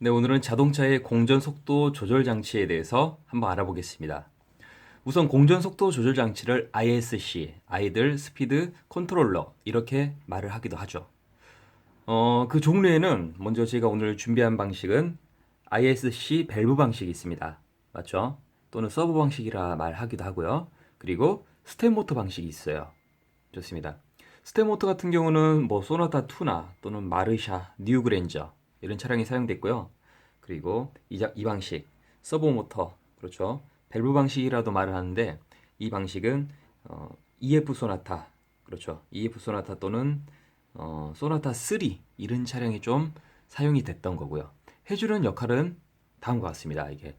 네, 오늘은 자동차의 공전 속도 조절 장치에 대해서 한번 알아보겠습니다. 우선 공전 속도 조절 장치를 ISC, 아이들 스피드 컨트롤러 이렇게 말을 하기도 하죠. 그 종류에는 먼저 제가 오늘 준비한 방식은 ISC 밸브 방식이 있습니다. 맞죠? 또는 서버 방식이라 말하기도 하고요. 그리고 스텝 모터 방식이 있어요. 좋습니다. 스텝 모터 같은 경우는 뭐 소나타 2나 또는 마르샤, 뉴 그랜저 이런 차량이 사용됐고요. 그리고 이 방식 서버 모터 그렇죠. 밸브 방식이라도 말을 하는데 이 방식은 EF 소나타 그렇죠. EF 소나타 또는 소나타 3 이런 차량이 좀 사용이 됐던 거고요. 해주는 역할은 다음과 같습니다. 이게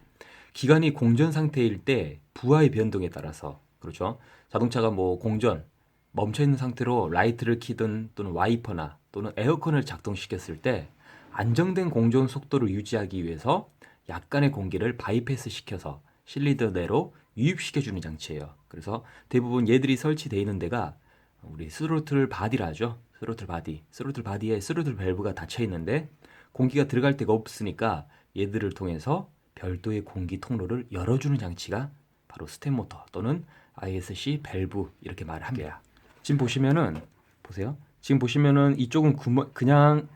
기관이 공전 상태일 때 부하의 변동에 따라서 그렇죠. 자동차가 뭐 공전 멈춰 있는 상태로 라이트를 켜든 또는 와이퍼나 또는 에어컨을 작동시켰을 때 안정된 공전 속도를 유지하기 위해서 약간의 공기를 바이패스 시켜서 실리더 내로 유입시켜주는 장치예요. 그래서 대부분 얘들이 설치되어 있는 데가 우리 스로틀 바디라 하죠. 스로틀 바디. 스로틀 바디에 스로틀 밸브가 닫혀 있는데 공기가 들어갈 데가 없으니까 얘들을 통해서 별도의 공기 통로를 열어주는 장치가 바로 스텝 모터 또는 ISC 밸브 이렇게 말을 합니다. 지금 보시면은 보세요. 지금 보시면은 이쪽은 그냥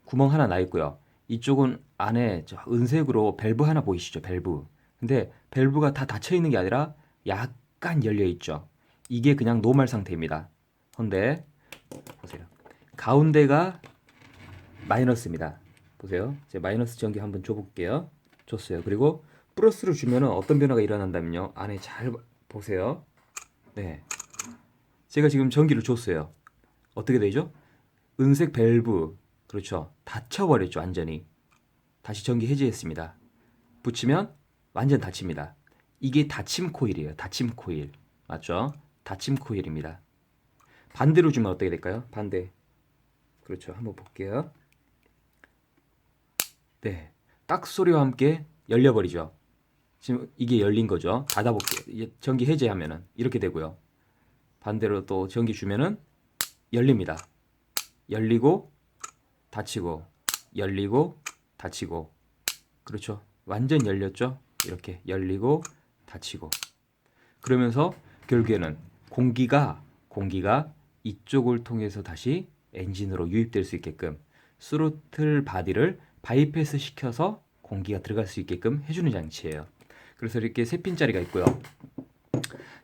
구멍 하나 나 있고요. 이쪽은 안에 저 은색으로 밸브 하나 보이시죠? 밸브. 근데 밸브가 다 닫혀 있는 게 아니라 약간 열려 있죠. 이게 그냥 노멀 상태입니다. 근데 보세요. 가운데가 마이너스입니다. 보세요. 제가 마이너스 전기 한번 줘볼게요. 줬어요. 그리고 플러스를 주면은 어떤 변화가 일어난다면요. 안에 잘 보세요. 네. 제가 지금 전기를 줬어요. 어떻게 되죠? 은색 밸브, 그렇죠. 닫혀버렸죠, 완전히. 다시 전기 해제했습니다. 붙이면 완전 닫힙니다. 이게 닫힘 코일이에요. 닫힘 코일. 맞죠? 닫힘 코일입니다. 반대로 주면 어떻게 될까요? 반대. 그렇죠. 한번 볼게요. 네. 딱 소리와 함께 열려버리죠. 지금 이게 열린 거죠. 닫아볼게요. 이제 전기 해제하면은 이렇게 되고요. 반대로 또 전기 주면은 열립니다. 열리고 닫히고 열리고 닫히고 그렇죠. 완전 열렸죠. 이렇게 열리고 닫히고 그러면서 결국에는 공기가 이쪽을 통해서 다시 엔진으로 유입될 수 있게끔 스로틀 바디를 바이패스 시켜서 공기가 들어갈 수 있게끔 해주는 장치예요. 그래서 이렇게 3핀짜리가 있고요.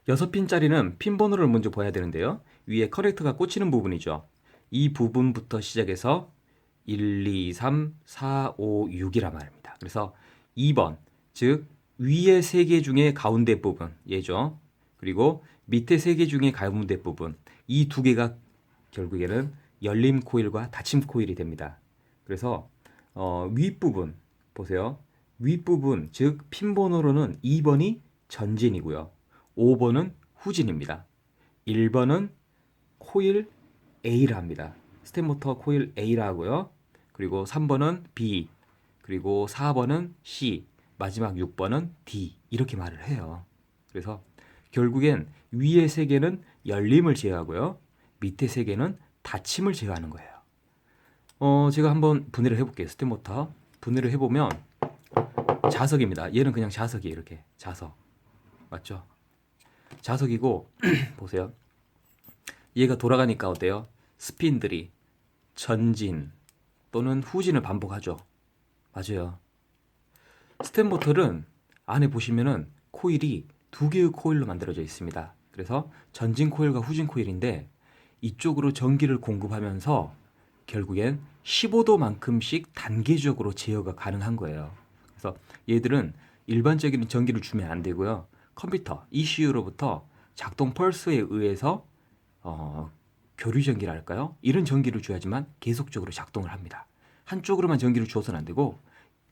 6핀짜리는 핀 번호를 먼저 봐야 되는데요. 위에 커넥터가 꽂히는 부분이죠. 이 부분부터 시작해서 1, 2, 3, 4, 5, 6이란 말입니다. 그래서 2번, 즉 위에 3개 중에 가운데 부분, 얘죠. 그리고 밑에 3개 중에 가운데 부분, 이 2개가 결국에는 열림 코일과 닫힘 코일이 됩니다. 그래서 윗부분 보세요. 윗부분, 즉 핀번호로는 2번이 전진이고요. 5번은 후진입니다. 1번은 코일 A라 합니다. 스텝모터 코일 A라 하고요. 그리고 3번은 B, 그리고 4번은 C, 마지막 6번은 D 이렇게 말을 해요. 그래서 결국엔 위에 3개는 열림을 제어하고요. 밑에 3개는 닫힘을 제어하는 거예요. 제가 한번 분해를 해볼게요. 스텝모터 분해를 해보면 자석입니다. 얘는 그냥 자석이에요. 이렇게 자석 맞죠? 자석이고 보세요. 얘가 돌아가니까 어때요? 스핀들이 전진 또는 후진을 반복하죠. 맞아요. 스텝 모터는 안에 보시면은 코일이 2개의 코일로 만들어져 있습니다. 그래서 전진 코일과 후진 코일인데 이쪽으로 전기를 공급하면서 결국엔 15도만큼씩 단계적으로 제어가 가능한 거예요. 그래서 얘들은 일반적인 전기를 주면 안 되고요. 컴퓨터 ECU로부터 작동 펄스에 의해서 교류 전기랄까요? 이런 전기를 줘야지만 계속적으로 작동을 합니다. 한쪽으로만 전기를 주어서는 안 되고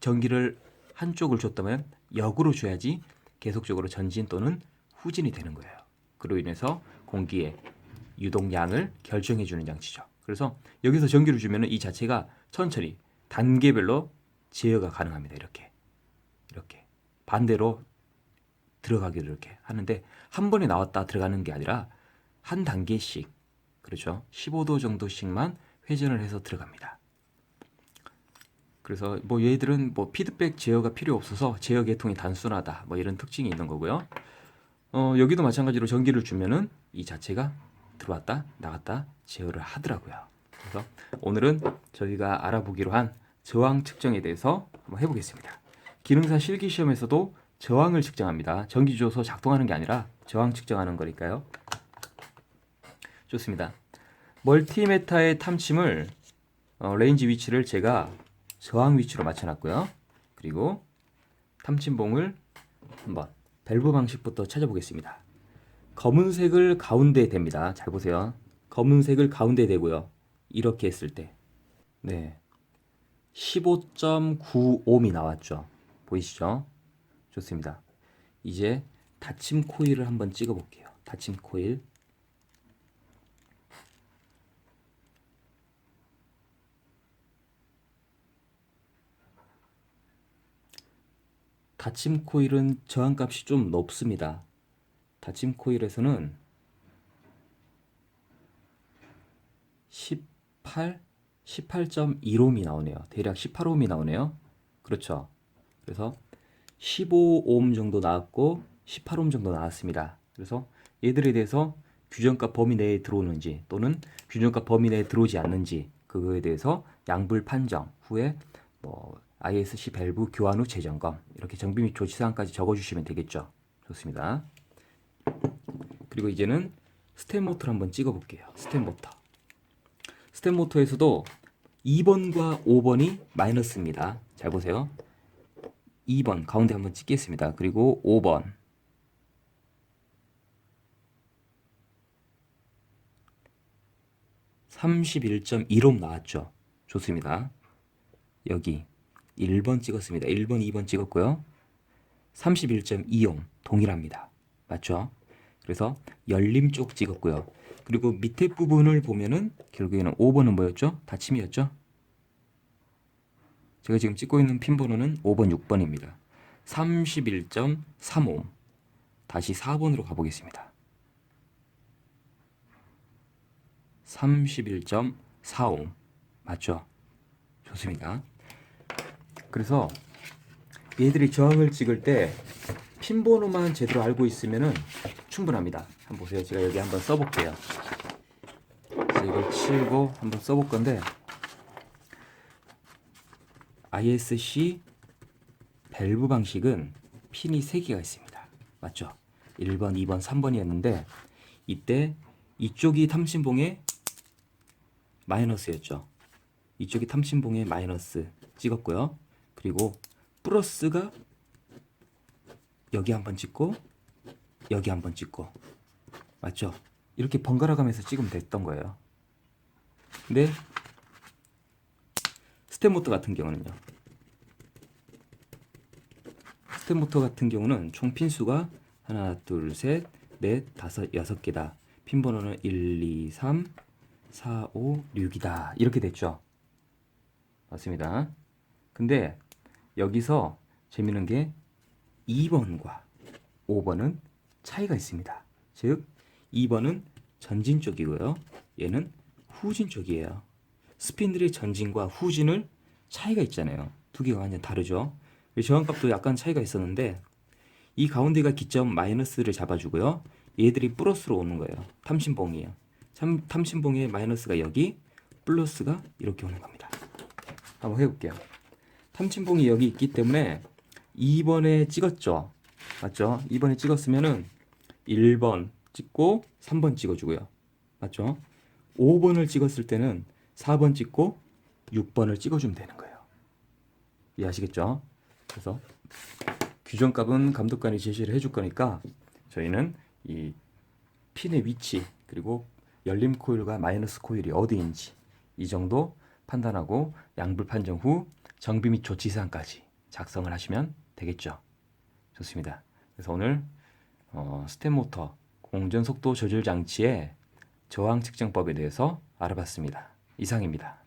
전기를 한쪽을 줬다면 역으로 줘야지 계속적으로 전진 또는 후진이 되는 거예요. 그로 인해서 공기의 유동량을 결정해 주는 장치죠. 그래서 여기서 전기를 주면 이 자체가 천천히 단계별로 제어가 가능합니다. 이렇게 반대로 들어가기를 이렇게 하는데 한 번에 나왔다 들어가는 게 아니라 한 단계씩 그렇죠. 15도 정도씩만 회전을 해서 들어갑니다. 그래서 뭐 얘들은 뭐 피드백 제어가 필요 없어서 제어 계통이 단순하다. 뭐 이런 특징이 있는 거고요. 여기도 마찬가지로 전기를 주면은 이 자체가 들어왔다 나갔다 제어를 하더라고요. 그래서 오늘은 저희가 알아보기로 한 저항 측정에 대해서 한번 해보겠습니다. 기능사 실기 시험에서도 저항을 측정합니다. 전기 줘서 작동하는 게 아니라 저항 측정하는 거니까요. 좋습니다. 멀티메타의 탐침을 레인지 위치를 제가 저항 위치로 맞춰놨고요. 그리고 탐침봉을 한번 밸브 방식부터 찾아보겠습니다. 검은색을 가운데 댑니다. 잘 보세요. 검은색을 가운데 대고요. 이렇게 했을 때 네, 15.95옴이 나왔죠. 보이시죠? 좋습니다. 이제 닫힘 코일을 한번 찍어 볼게요. 닫힘 코일. 닫힘 코일은 저항값이 좀 높습니다. 닫힘 코일에서는 18.1옴이 나오네요. 대략 18옴이 나오네요. 그렇죠. 그래서 15옴 정도 나왔고 18옴 정도 나왔습니다. 그래서 얘들에 대해서 규정값 범위 내에 들어오는지 또는 규정값 범위 내에 들어오지 않는지 그거에 대해서 양불 판정 후에 뭐 ISC 밸브 교환 후 재점검 이렇게 정비 및 조치 사항까지 적어주시면 되겠죠. 좋습니다. 그리고 이제는 스텝 모터를 한번 찍어볼게요. 스텝 모터. 스텝 모터에서도 2번과 5번이 마이너스입니다. 잘 보세요. 2번 가운데 한번 찍겠습니다. 그리고 5번 31.1옴 나왔죠. 좋습니다. 여기 1번 찍었습니다. 1번, 2번 찍었고요. 31.2옴 동일합니다. 맞죠? 그래서 열림 쪽 찍었고요. 그리고 밑에 부분을 보면은 결국에는 5번은 뭐였죠? 닫힘이었죠? 제가 지금 찍고 있는 핀 번호는 5번, 6번입니다. 31.3옴. 다시 4번으로 가보겠습니다. 31.4옴. 맞죠? 좋습니다. 그래서 얘들이 저항을 찍을 때 핀 번호만 제대로 알고 있으면은 충분합니다. 한번 보세요. 제가 여기 한번 써볼게요. 그래서 이걸 치고 한번 써볼 건데 ISC 밸브 방식은 핀이 3개가 있습니다. 맞죠? 1번, 2번, 3번이었는데 이때 이쪽이 탐침봉의 마이너스였죠. 이쪽이 탐침봉의 마이너스 찍었고요. 그리고 플러스가 여기 한번 찍고 여기 한번 찍고 맞죠? 이렇게 번갈아 가면서 찍으면 됐던 거예요. 근데 스텝 모터 같은 경우는요. 스텝 모터 같은 경우는 총 핀수가 하나, 둘, 셋, 넷, 다섯, 6개다. 핀 번호는 1, 2, 3, 4, 5, 6이다. 이렇게 됐죠. 맞습니다. 근데 여기서 재미있는 게 2번과 5번은 차이가 있습니다. 즉 2번은 전진 쪽이고요. 얘는 후진 쪽이에요. 스핀들의 전진과 후진을 차이가 있잖아요. 두 개가 완전 다르죠. 저항값도 약간 차이가 있었는데 이 가운데가 기점 마이너스를 잡아주고요. 얘들이 플러스로 오는 거예요. 탐심봉이에요. 탐심봉의 마이너스가 여기, 플러스가 이렇게 오는 겁니다. 한번 해볼게요. 탐침봉이 여기 있기 때문에 2번에 찍었죠. 맞죠? 2번에 찍었으면은 1번 찍고 3번 찍어주고요. 맞죠? 5번을 찍었을 때는 4번 찍고 6번을 찍어주면 되는 거예요. 이해하시겠죠? 그래서 규정값은 감독관이 제시를 해줄 거니까 저희는 이 핀의 위치 그리고 열림 코일과 마이너스 코일이 어디인지 이 정도 판단하고 양불 판정 후 정비 및 조치 사항까지 작성을 하시면 되겠죠. 좋습니다. 그래서 오늘 스텝 모터 공전 속도 조절 장치의 저항 측정법에 대해서 알아봤습니다. 이상입니다.